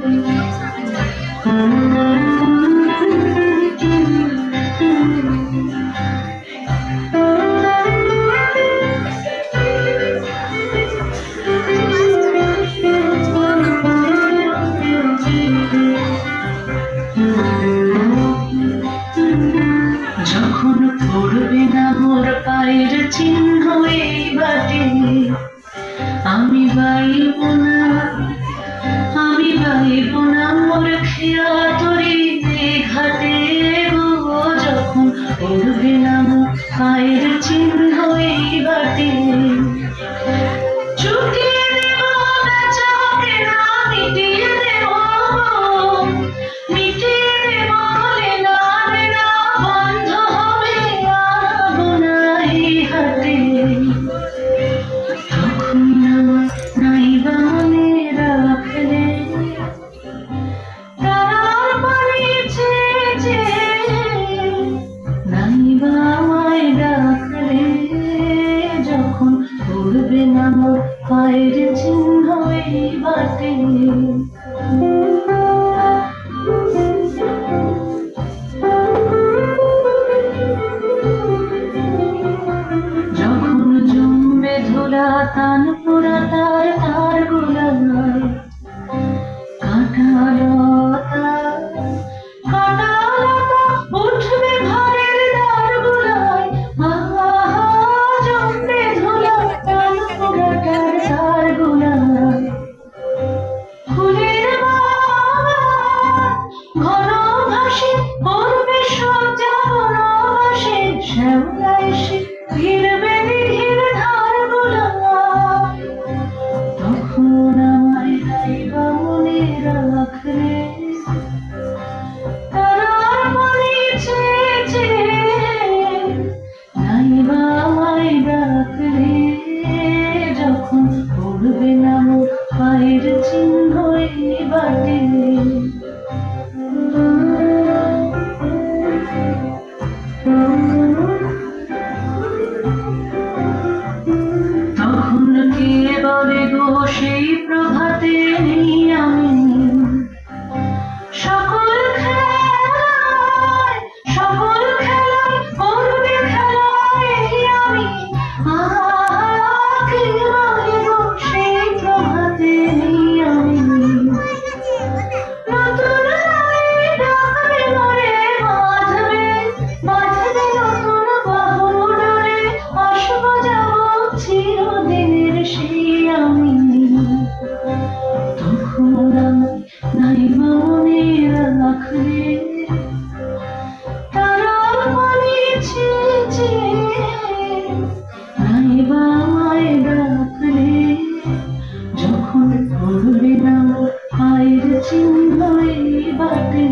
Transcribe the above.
যখন পড়বে না মোর পায়ের চিহ্ন এই বাটে, আমি বাইব না মোর খেয়া তরি ঘাটে গো। যখন পড়বে না মোর পায়ের চিহ্ন এই বাটে, চুকিয়ে দেব বেচাকে না মিটিয়ে দেব, মিটিয়ে দেব লেনা লেনা বন্ধ হবে আবো না এই হাতে। তখন আমার নাইবা মনে রাখলে তারার পানি চেয়ে নাইবা আমায় ডাকলে, যখন পড়বে না মোর পায়ের চিহ্ন এই বাটে। যখন জমবে ধুলা তান পোড়া তার তার গোলায়, কাঁটালতা কাঁটালতা উঠবে ঘরের দ্বার গোলায়, জমবে ধুলা তান পোড়া তার তার গোলায়। ফুলের বাগান ঘন ঘাসে পড়বে সজ্জা বনবাসে, শ্যাওলা এসে ঘিরবে দিঘির ধার গোলায়। তখন আমায় নাইবা মনে রাখলে তারার পানি চেয়ে নাইবা আমায় ডাকলে, যখন পড়বে না মোর পায়ের চিহ্ন এই বাটে। তখন কে বলে গো সেই প্রভাতে নেই আমি, সকল খেলায় করবে খেলায় আমি, কে বলে গো সেই প্রভাতে নেই আমি। নতুন ডাকবে মরে বাঁধবে নতুন বাহুর ডোরে, আসবো যাবো চিরদিনের সেই আমি। তখন আমায় নাইবা মনে রাখলে তারার পানি চেয়ে নাইবা আমায় ডাকলে, যখন পড়বে না মোর পায়ের চিহ্ন এই বাটে।